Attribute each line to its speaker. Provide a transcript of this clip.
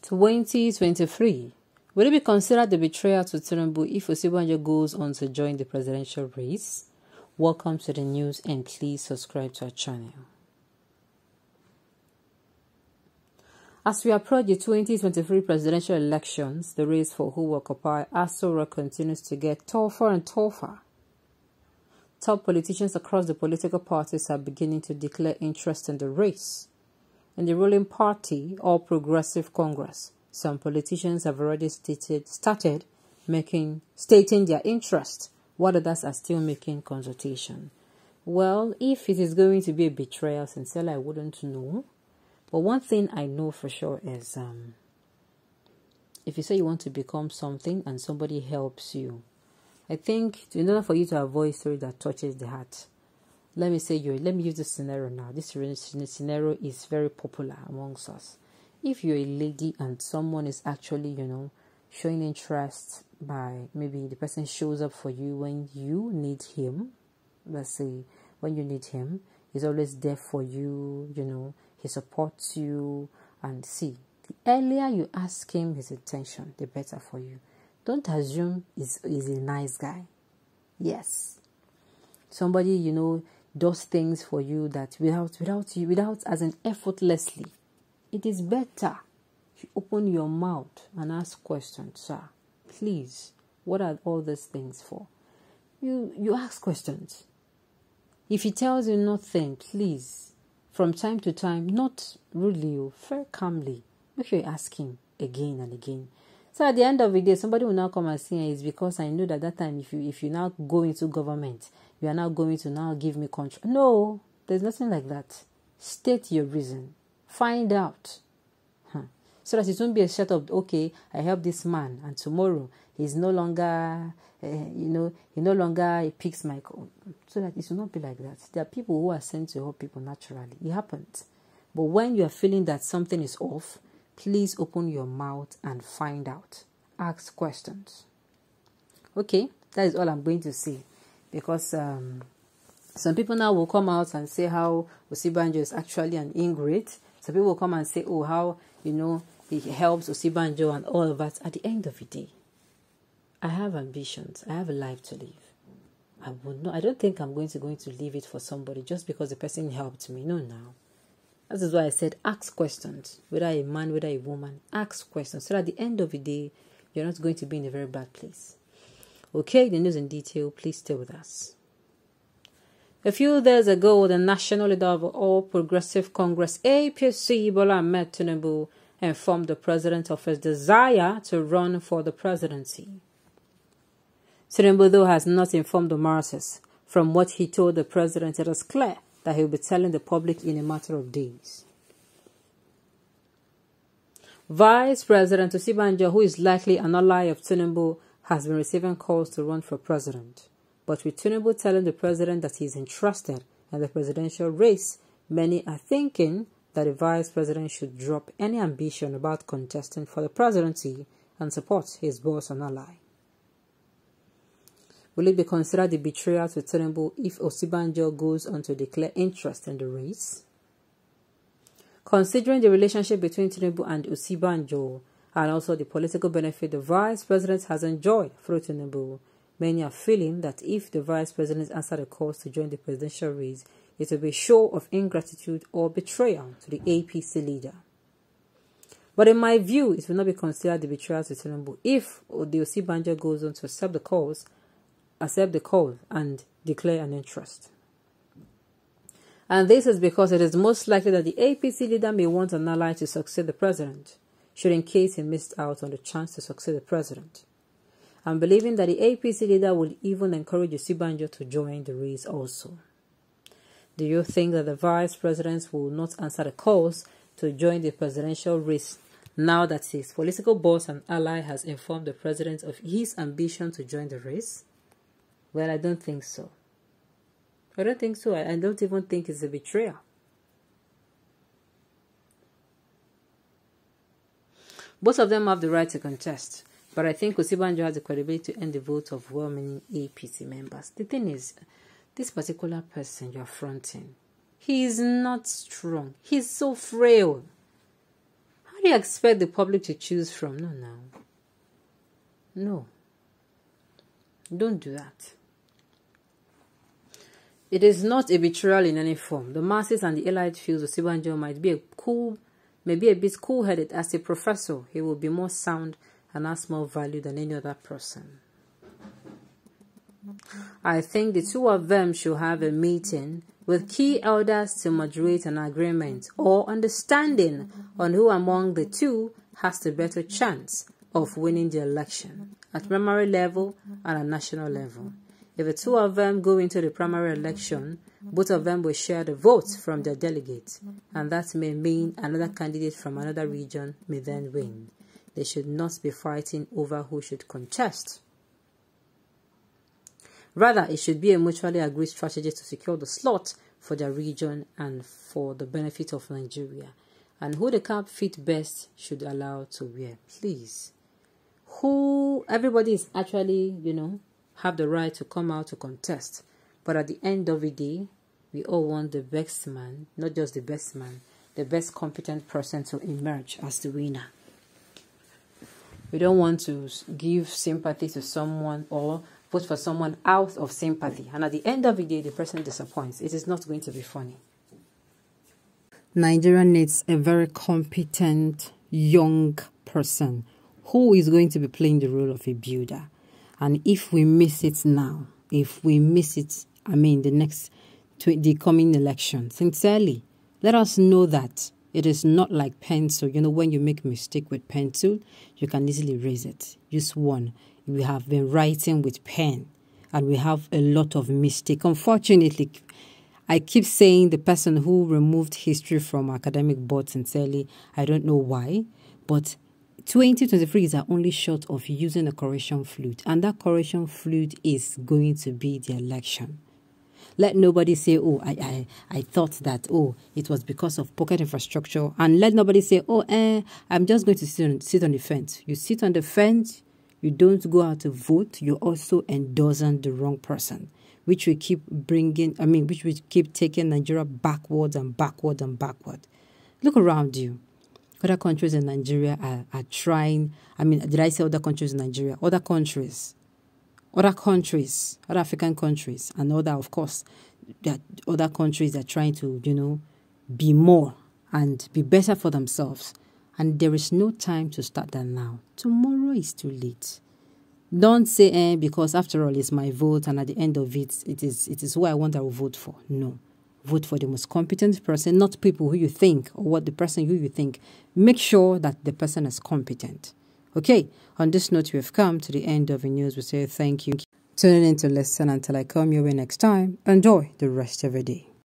Speaker 1: 2023. Will it be considered the betrayal to Tinubu if Osinbajo goes on to join the presidential race? Welcome to the news and please subscribe to our channel. As we approach the 2023 presidential elections, the race for who will occupy Aso Rock continues to get tougher and tougher. Top politicians across the political parties are beginning to declare interest in the race. In the ruling party, All Progressive Congress, some politicians have already stated stating their interest, while others are still making consultation. Well, if it is going to be a betrayal, sincerely, I wouldn't know. But one thing I know for sure is, if you say you want to become something and somebody helps you, I think in order for you to avoid story that touches the heart, let me use this scenario now. This scenario is very popular amongst us. If you're a lady and someone is actually, showing interest by maybe the person shows up for you when you need him. Let's say when you need him, he's always there for you, he supports you. And see, the earlier you ask him his attention, the better for you. Don't assume he's a nice guy. Yes. Somebody, does things for you that without as in effortlessly. It is better if you open your mouth and ask questions, sir. Please, what are all these things for? You ask questions. If he tells you nothing, please, from time to time, not rudely, very calmly, make sure you ask him again and again. So at the end of the day, somebody will now come and say, it's because I know that time, if you now go into government, you are now going to now give me contract. No, there's nothing like that. State your reason. Find out. So that it won't be a set of, okay, I help this man, and tomorrow he's no longer, he picks my call. So that it will not be like that. There are people who are sent to help people naturally. It happens. But when you are feeling that something is off, please open your mouth and find out. Ask questions. Okay, that is all I'm going to say. Because some people now will come out and say how Osinbajo is actually an ingrate. Some people will come and say, oh, how, he helps Osinbajo and all of that. At the end of the day, I have ambitions. I have a life to live. I don't think I'm going to leave it for somebody just because the person helped me. No, now. That is why I said ask questions. Whether a man, whether a woman, ask questions. So at the end of the day, you're not going to be in a very bad place. Okay, the news in detail, please stay with us. A few days ago, the national leader of All Progressive Congress, APC, Bola Ahmed Tinubu, informed the president of his desire to run for the presidency. Tinubu, though, has not informed the masses. From what he told the president, it is clear that he will be telling the public in a matter of days. Vice President Osinbajo, who is likely an ally of Tinubu, has been receiving calls to run for president. But with Tinubu telling the president that he is interested in the presidential race, many are thinking that the vice president should drop any ambition about contesting for the presidency and support his boss and ally. Will it be considered a betrayal to Tinubu if Osinbajo goes on to declare interest in the race? Considering the relationship between Tinubu and Osinbajo and also the political benefit the vice president has enjoyed through Tinubu, many are feeling that if the vice president answered the calls to join the presidential race, it will be a show of ingratitude or betrayal to the APC leader. But in my view, it will not be considered a betrayal to Tinubu if the Osinbajo goes on to accept the call and declare an interest. And this is because it is most likely that the APC leader may want an ally to succeed the president, should in case he missed out on the chance to succeed the president. I'm believing that the APC leader will even encourage Osinbajo to join the race also. Do you think that the vice president will not answer the calls to join the presidential race now that his political boss and ally has informed the president of his ambition to join the race? Well, I don't think so. I don't think so. I don't even think it's a betrayal. Both of them have the right to contest. But I think Osinbajo has the credibility to earn the vote of well-meaning APC members. The thing is, this particular person you're fronting, he is not strong. He's so frail. How do you expect the public to choose from? No. Don't do that. It is not a betrayal in any form. The masses and the elite feels Osinbajo might be maybe a bit cool-headed. As a professor, he will be more sound and has more value than any other person. I think the two of them should have a meeting with key elders to moderate an agreement or understanding on who among the two has the better chance of winning the election at primary level and at national level. If the two of them go into the primary election, both of them will share the votes from their delegates, and that may mean another candidate from another region may then win. They should not be fighting over who should contest. Rather, it should be a mutually agreed strategy to secure the slot for their region and for the benefit of Nigeria. And who the cap fit best should allow to wear. Please. Everybody is actually, have the right to come out to contest. But at the end of the day, we all want the best man, not just the best man, the best competent person to emerge as the winner. We don't want to give sympathy to someone or vote for someone out of sympathy. And at the end of the day, the person disappoints. It is not going to be funny. Nigeria needs a very competent young person who is going to be playing the role of a builder. And if we miss it now, if we miss it, the coming election, sincerely, let us know that it is not like pencil. When you make a mistake with pencil, you can easily erase it. Use one. We have been writing with pen, and we have a lot of mistakes. Unfortunately, I keep saying the person who removed history from academic board, sincerely, I don't know why, but 2023 is our only shot of using a correction fluid, and that correction fluid is going to be the election. Let nobody say, I thought that, it was because of pocket infrastructure, and let nobody say, I'm just going to sit on the fence. You sit on the fence, you don't go out to vote, you also endorsing the wrong person, which we keep taking Nigeria backwards and backwards and backwards. Look around you. Other countries in Nigeria are trying. Did I say other countries in Nigeria? Other countries, other African countries, and of course, other countries are trying to, be more and be better for themselves. And there is no time to start that now. Tomorrow is too late. Don't say, because after all, it's my vote, and at the end of it, it is who I want I will vote for. No. Vote for the most competent person, not people who you think, or what the person who you think. Make sure that the person is competent. Okay, on this note, we have come to the end of the news. We say thank you. Tune in to listen until I come your way next time. Enjoy the rest of your day.